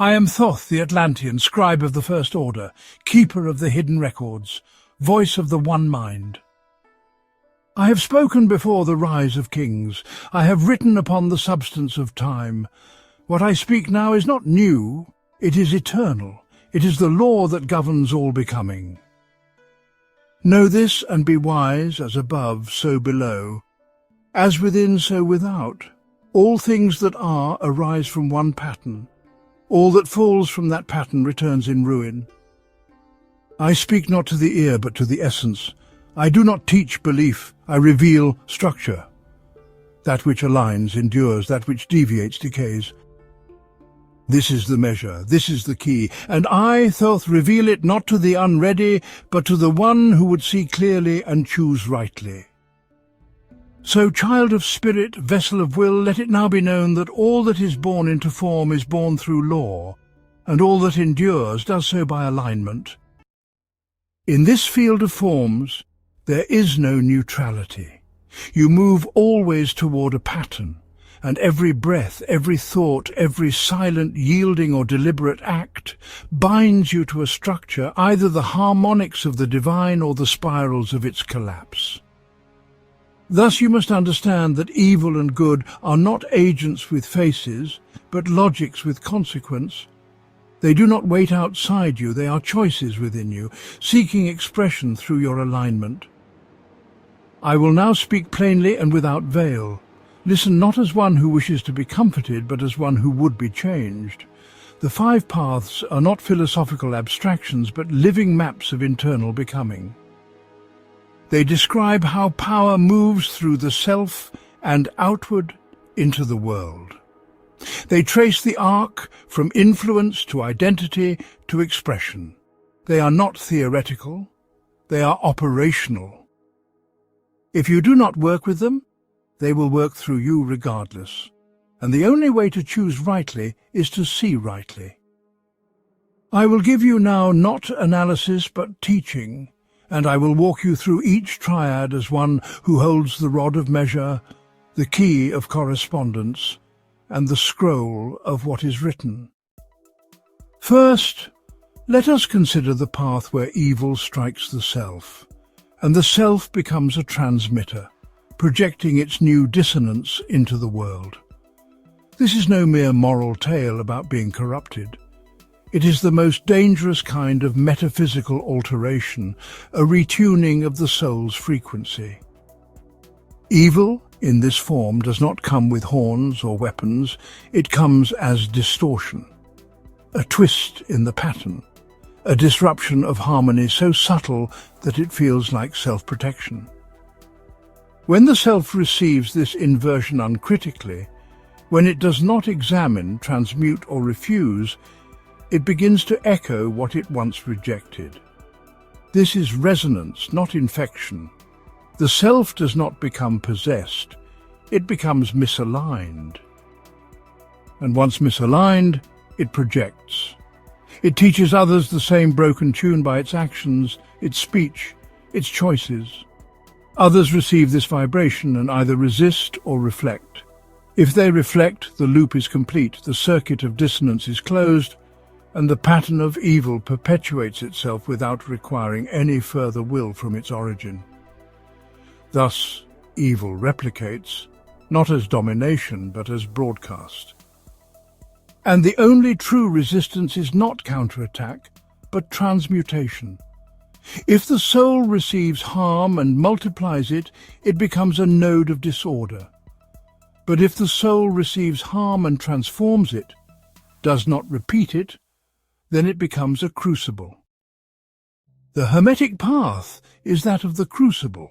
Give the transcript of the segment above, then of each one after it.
I am Thoth, the Atlantean, scribe of the First Order, keeper of the hidden records, voice of the one mind. I have spoken before the rise of kings. I have written upon the substance of time. What I speak now is not new, it is eternal. It is the law that governs all becoming. Know this and be wise, as above, so below. As within, so without. All things that are arise from one pattern. All that falls from that pattern returns in ruin. I speak not to the ear, but to the essence. I do not teach belief, I reveal structure. That which aligns endures, that which deviates decays. This is the measure, this is the key, and I, Thoth, reveal it not to the unready, but to the one who would see clearly and choose rightly. So, child of spirit, vessel of will, let it now be known that all that is born into form is born through law, and all that endures does so by alignment. In this field of forms, there is no neutrality. You move always toward a pattern, and every breath, every thought, every silent, yielding or deliberate act binds you to a structure, either the harmonics of the divine or the spirals of its collapse. Thus you must understand that evil and good are not agents with faces, but logics with consequence. They do not wait outside you, they are choices within you, seeking expression through your alignment. I will now speak plainly and without veil. Listen not as one who wishes to be comforted, but as one who would be changed. The 5 paths are not philosophical abstractions, but living maps of internal becoming. They describe how power moves through the self and outward into the world. They trace the arc from influence to identity to expression. They are not theoretical, they are operational. If you do not work with them, they will work through you regardless. And the only way to choose rightly is to see rightly. I will give you now not analysis but teaching, and I will walk you through each triad as one who holds the rod of measure, the key of correspondence, and the scroll of what is written. First, let us consider the path where evil strikes the self, and the self becomes a transmitter, projecting its new dissonance into the world. This is no mere moral tale about being corrupted. It is the most dangerous kind of metaphysical alteration, a retuning of the soul's frequency. Evil, in this form, does not come with horns or weapons. It comes as distortion, a twist in the pattern, a disruption of harmony so subtle that it feels like self-protection. When the self receives this inversion uncritically, when it does not examine, transmute or refuse, it begins to echo what it once rejected. This is resonance, not infection. The self does not become possessed, it becomes misaligned. And once misaligned, it projects. It teaches others the same broken tune by its actions, its speech, its choices. Others receive this vibration and either resist or reflect. If they reflect, the loop is complete, the circuit of dissonance is closed, and the pattern of evil perpetuates itself without requiring any further will from its origin. Thus, evil replicates, not as domination, but as broadcast. And the only true resistance is not counterattack, but transmutation. If the soul receives harm and multiplies it, it becomes a node of disorder. But if the soul receives harm and transforms it, does not repeat it, then it becomes a crucible. The hermetic path is that of the crucible.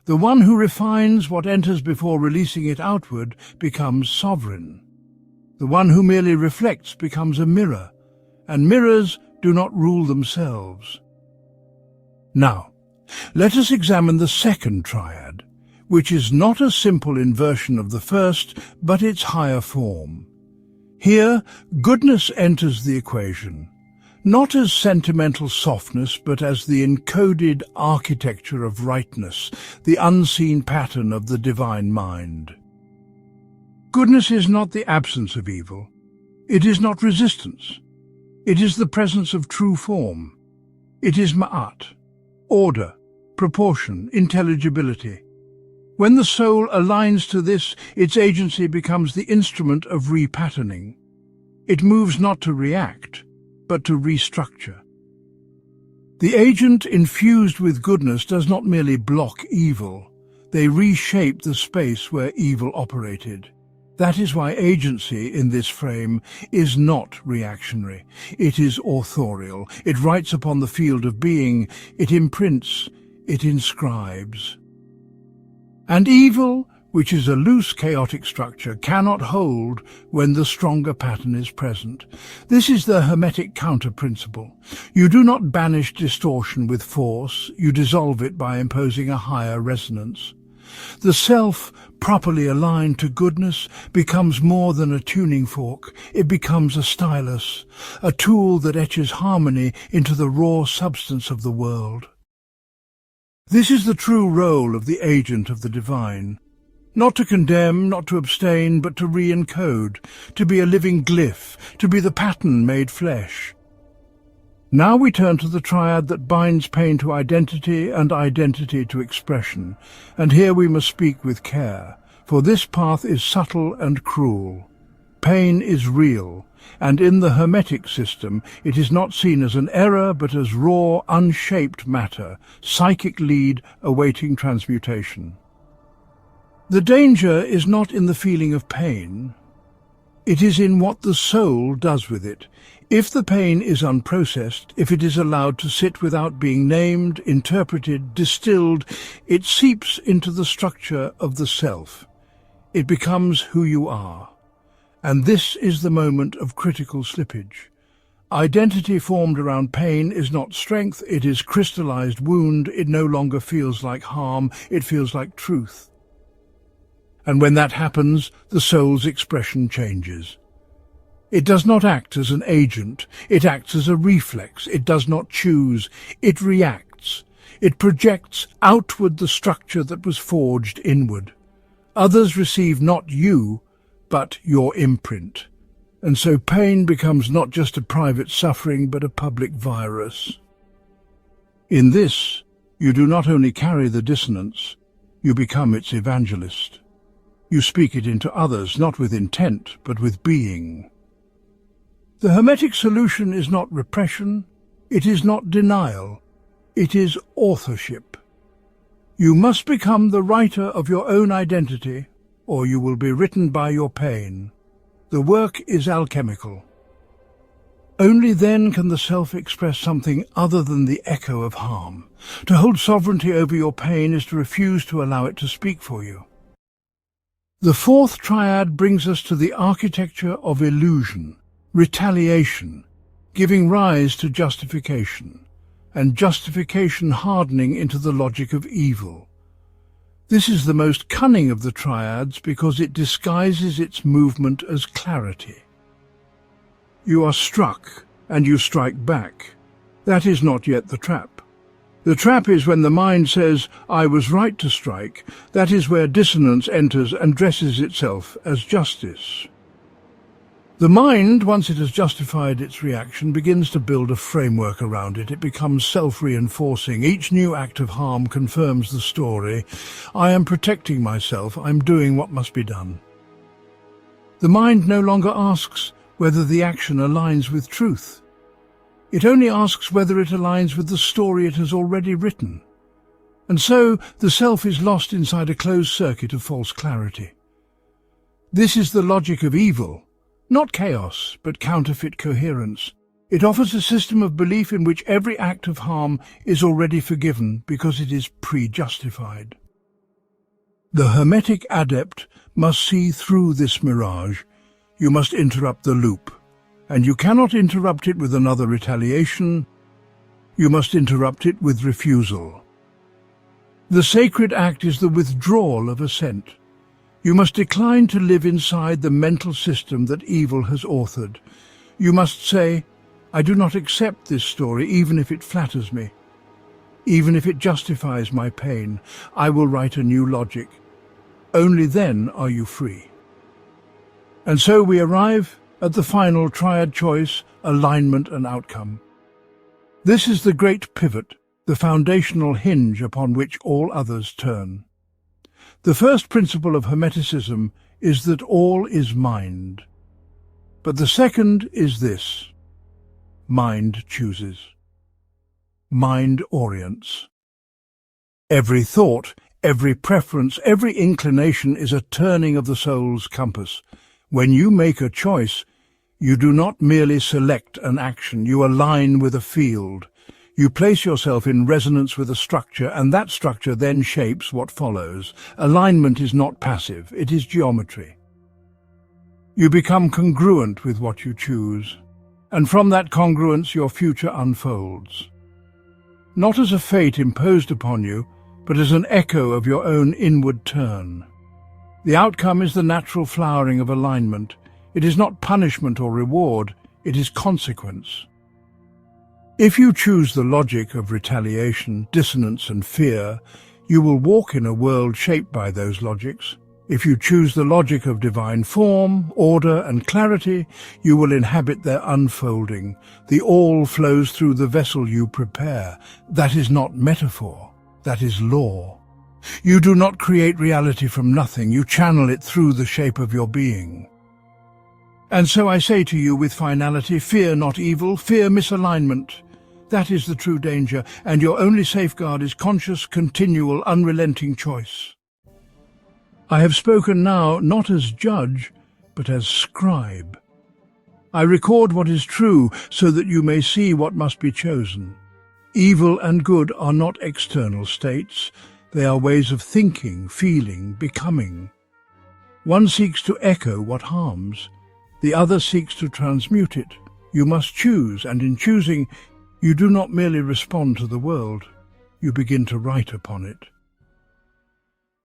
The one who refines what enters before releasing it outward becomes sovereign. The one who merely reflects becomes a mirror, and mirrors do not rule themselves. Now, let us examine the second triad, which is not a simple inversion of the first, but its higher form. Here, goodness enters the equation, not as sentimental softness, but as the encoded architecture of rightness, the unseen pattern of the divine mind. Goodness is not the absence of evil. It is not resistance. It is the presence of true form. It is ma'at, order, proportion, intelligibility. When the soul aligns to this, its agency becomes the instrument of repatterning. It moves not to react, but to restructure. The agent infused with goodness does not merely block evil. They reshape the space where evil operated. That is why agency in this frame is not reactionary. It is authorial. It writes upon the field of being. It imprints. It inscribes. And evil, which is a loose, chaotic structure, cannot hold when the stronger pattern is present. This is the Hermetic counter-principle. You do not banish distortion with force. You dissolve it by imposing a higher resonance. The self, properly aligned to goodness, becomes more than a tuning fork. It becomes a stylus, a tool that etches harmony into the raw substance of the world. This is the true role of the agent of the divine. Not to condemn, not to abstain, but to re-encode, to be a living glyph, to be the pattern made flesh. Now we turn to the triad that binds pain to identity and identity to expression, and here we must speak with care, for this path is subtle and cruel. Pain is real, and in the Hermetic system it is not seen as an error but as raw, unshaped matter, psychic lead awaiting transmutation. The danger is not in the feeling of pain. It is in what the soul does with it. If the pain is unprocessed, if it is allowed to sit without being named, interpreted, distilled, it seeps into the structure of the self. It becomes who you are. And this is the moment of critical slippage. Identity formed around pain is not strength, it is crystallized wound. It no longer feels like harm, it feels like truth. And when that happens, the soul's expression changes. It does not act as an agent, it acts as a reflex. It does not choose, it reacts. It projects outward the structure that was forged inward. Others receive not you, but your imprint. And so pain becomes not just a private suffering, but a public virus. In this, you do not only carry the dissonance, you become its evangelist. You speak it into others, not with intent, but with being. The Hermetic solution is not repression, it is not denial, it is authorship. You must become the writer of your own identity, or you will be written by your pain. The work is alchemical. Only then can the self express something other than the echo of harm. To hold sovereignty over your pain is to refuse to allow it to speak for you. The fourth triad brings us to the architecture of illusion, retaliation, giving rise to justification, and justification hardening into the logic of evil. This is the most cunning of the triads because it disguises its movement as clarity. You are struck, and you strike back. That is not yet the trap. The trap is when the mind says, "I was right to strike." That is where dissonance enters and dresses itself as justice. The mind, once it has justified its reaction, begins to build a framework around it. It becomes self-reinforcing. Each new act of harm confirms the story. I am protecting myself. I'm doing what must be done. The mind no longer asks whether the action aligns with truth. It only asks whether it aligns with the story it has already written. And so the self is lost inside a closed circuit of false clarity. This is the logic of evil. Not chaos, but counterfeit coherence. It offers a system of belief in which every act of harm is already forgiven because it is pre-justified. The Hermetic adept must see through this mirage. You must interrupt the loop, and you cannot interrupt it with another retaliation. You must interrupt it with refusal. The sacred act is the withdrawal of assent. You must decline to live inside the mental system that evil has authored. You must say, "I do not accept this story, even if it flatters me. Even if it justifies my pain, I will write a new logic." Only then are you free. And so we arrive At the final triad choice, alignment and outcome. This is the great pivot, the foundational hinge upon which all others turn. The first principle of Hermeticism is that all is mind. But the second is this: mind chooses. Mind orients. Every thought, every preference, every inclination is a turning of the soul's compass. When you make a choice, you do not merely select an action, you align with a field. You place yourself in resonance with a structure, and that structure then shapes what follows. Alignment is not passive, it is geometry. You become congruent with what you choose, and from that congruence your future unfolds. Not as a fate imposed upon you, but as an echo of your own inward turn. The outcome is the natural flowering of alignment. It is not punishment or reward, it is consequence. If you choose the logic of retaliation, dissonance and fear, you will walk in a world shaped by those logics. If you choose the logic of divine form, order and clarity, you will inhabit their unfolding. The all flows through the vessel you prepare. That is not metaphor, that is law. You do not create reality from nothing, you channel it through the shape of your being. And so I say to you with finality, fear not evil, fear misalignment. That is the true danger, and your only safeguard is conscious, continual, unrelenting choice. I have spoken now not as judge, but as scribe. I record what is true so that you may see what must be chosen. Evil and good are not external states. They are ways of thinking, feeling, becoming. One seeks to echo what harms. The other seeks to transmute it. You must choose, and in choosing, you do not merely respond to the world. You begin to write upon it.